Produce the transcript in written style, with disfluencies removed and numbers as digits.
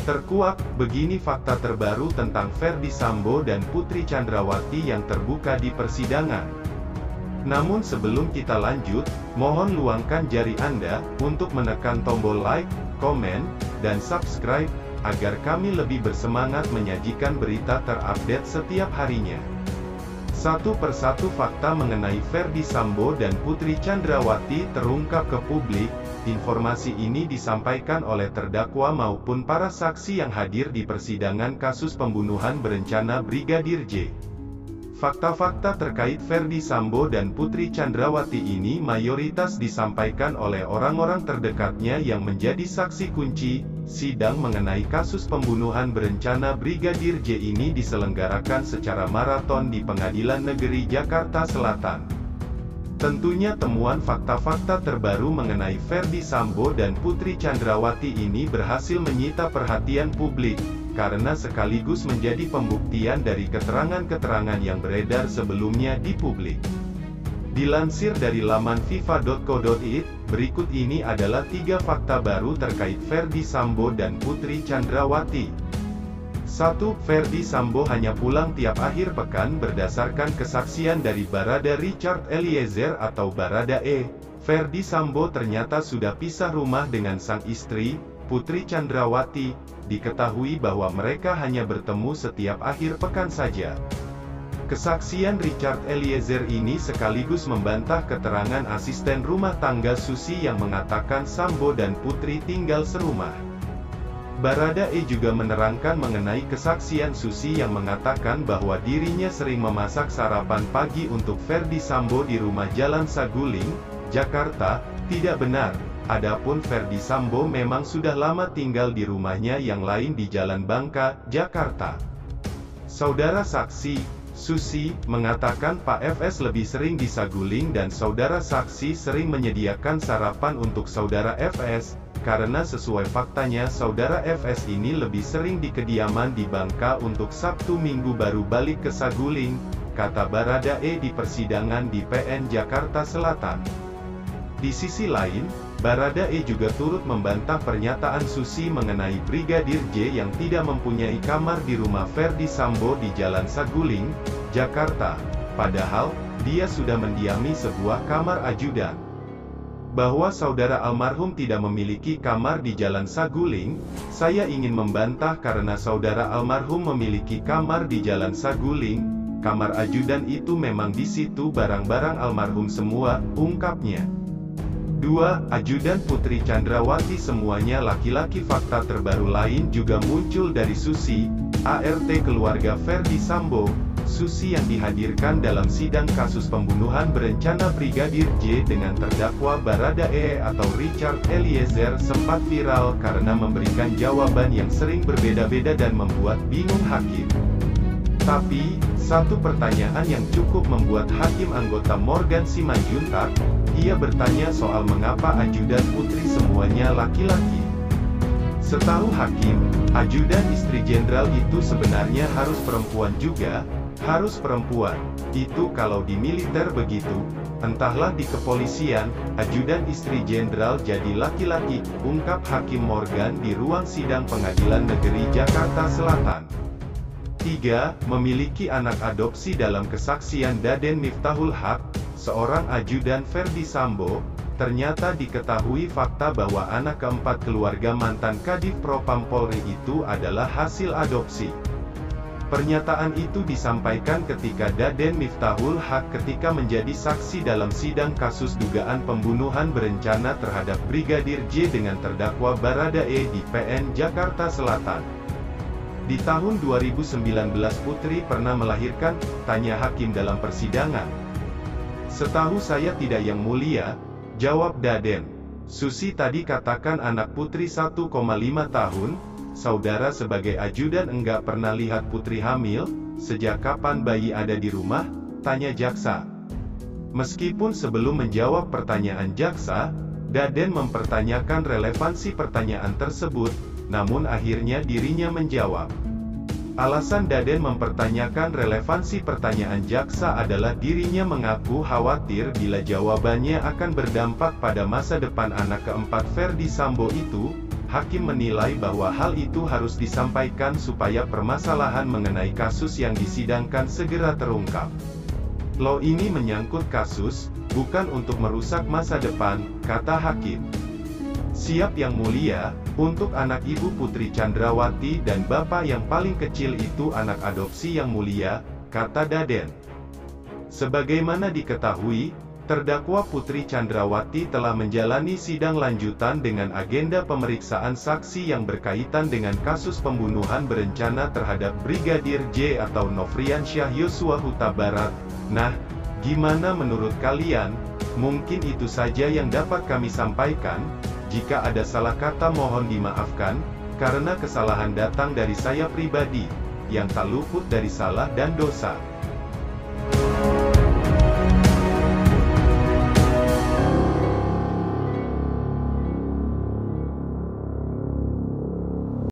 Terkuak, begini fakta terbaru tentang Ferdy Sambo dan Putri Chandrawati yang terbuka di persidangan. Namun sebelum kita lanjut, mohon luangkan jari Anda untuk menekan tombol like, komen, dan subscribe, agar kami lebih bersemangat menyajikan berita terupdate setiap harinya. Satu persatu fakta mengenai Ferdy Sambo dan Putri Chandrawati terungkap ke publik. Informasi ini disampaikan oleh terdakwa maupun para saksi yang hadir di persidangan kasus pembunuhan berencana Brigadir J. Fakta-fakta terkait Ferdy Sambo dan Putri Chandrawati ini mayoritas disampaikan oleh orang-orang terdekatnya yang menjadi saksi kunci. Sidang mengenai kasus pembunuhan berencana Brigadir J ini diselenggarakan secara maraton di Pengadilan Negeri Jakarta Selatan. Tentunya temuan fakta-fakta terbaru mengenai Ferdy Sambo dan Putri Chandrawati ini berhasil menyita perhatian publik, karena sekaligus menjadi pembuktian dari keterangan-keterangan yang beredar sebelumnya di publik. Dilansir dari laman fifa.co.id, berikut ini adalah 3 fakta baru terkait Ferdy Sambo dan Putri Chandrawati. 1. Ferdy Sambo hanya pulang tiap akhir pekan berdasarkan kesaksian dari Barada Richard Eliezer atau Baradae. Ferdy Sambo ternyata sudah pisah rumah dengan sang istri, Putri Chandrawati. Diketahui bahwa mereka hanya bertemu setiap akhir pekan saja. Kesaksian Richard Eliezer ini sekaligus membantah keterangan asisten rumah tangga Susi yang mengatakan Sambo dan Putri tinggal serumah. Baradae juga menerangkan mengenai kesaksian Susi yang mengatakan bahwa dirinya sering memasak sarapan pagi untuk Ferdy Sambo di rumah Jalan Saguling, Jakarta. Tidak benar, adapun Ferdy Sambo memang sudah lama tinggal di rumahnya yang lain di Jalan Bangka, Jakarta. Saudara saksi, Susi, mengatakan Pak FS lebih sering di Saguling dan saudara saksi sering menyediakan sarapan untuk saudara FS. Karena sesuai faktanya saudara FS ini lebih sering di kediaman di Bangka untuk Sabtu Minggu baru balik ke Saguling, kata Baradae di persidangan di PN Jakarta Selatan. Di sisi lain, Baradae juga turut membantah pernyataan Susi mengenai Brigadir J yang tidak mempunyai kamar di rumah Ferdy Sambo di Jalan Saguling, Jakarta, padahal dia sudah mendiami sebuah kamar ajudan. Bahwa saudara almarhum tidak memiliki kamar di Jalan Saguling, saya ingin membantah karena saudara almarhum memiliki kamar di Jalan Saguling. Kamar ajudan itu memang di situ barang-barang almarhum semua, ungkapnya. 2. Ajudan Putri Chandrawati semuanya laki-laki. Fakta terbaru lain juga muncul dari Susi, ART keluarga Ferdy Sambo. Susi yang dihadirkan dalam sidang kasus pembunuhan berencana Brigadir J dengan terdakwa Baradae atau Richard Eliezer sempat viral karena memberikan jawaban yang sering berbeda-beda dan membuat bingung hakim. Tapi, satu pertanyaan yang cukup membuat hakim anggota Morgan Simanjuntak, ia bertanya soal mengapa ajudan Putri semuanya laki-laki. Setahu hakim, ajudan istri jenderal itu sebenarnya harus perempuan juga. Harus perempuan, itu kalau di militer begitu, entahlah di kepolisian, ajudan istri jenderal jadi laki-laki, ungkap Hakim Morgan di ruang sidang Pengadilan Negeri Jakarta Selatan. 3. Memiliki anak adopsi. Dalam kesaksian Daden Miftahul Haq, seorang ajudan Ferdy Sambo, ternyata diketahui fakta bahwa anak keempat keluarga mantan Kadif Propam Polri itu adalah hasil adopsi. Pernyataan itu disampaikan ketika Daden Miftahul Haq ketika menjadi saksi dalam sidang kasus dugaan pembunuhan berencana terhadap Brigadir J dengan terdakwa Baradae di PN Jakarta Selatan. Di tahun 2019 Putri pernah melahirkan, tanya hakim dalam persidangan. Setahu saya tidak yang mulia, jawab Daden. Susi tadi katakan anak Putri 1,5 tahun. Saudara sebagai ajudan enggak pernah lihat Putri hamil? Sejak kapan bayi ada di rumah? Tanya jaksa. Meskipun sebelum menjawab pertanyaan jaksa, Daden mempertanyakan relevansi pertanyaan tersebut, namun akhirnya dirinya menjawab. Alasan Daden mempertanyakan relevansi pertanyaan jaksa adalah dirinya mengaku khawatir bila jawabannya akan berdampak pada masa depan anak keempat Ferdy Sambo itu. hakim menilai bahwa hal itu harus disampaikan supaya permasalahan mengenai kasus yang disidangkan segera terungkap. Lo ini menyangkut kasus, bukan untuk merusak masa depan, kata hakim. Siap Yang Mulia, untuk anak Ibu Putri Chandrawati dan bapak yang paling kecil itu anak adopsi Yang Mulia, kata Daden. Sebagaimana diketahui, terdakwa Putri Chandrawati telah menjalani sidang lanjutan dengan agenda pemeriksaan saksi yang berkaitan dengan kasus pembunuhan berencana terhadap Brigadir J atau Nofriansyah Yosua Huta Barat. Nah, gimana menurut kalian? Mungkin itu saja yang dapat kami sampaikan. Jika ada salah kata mohon dimaafkan, karena kesalahan datang dari saya pribadi, yang tak luput dari salah dan dosa.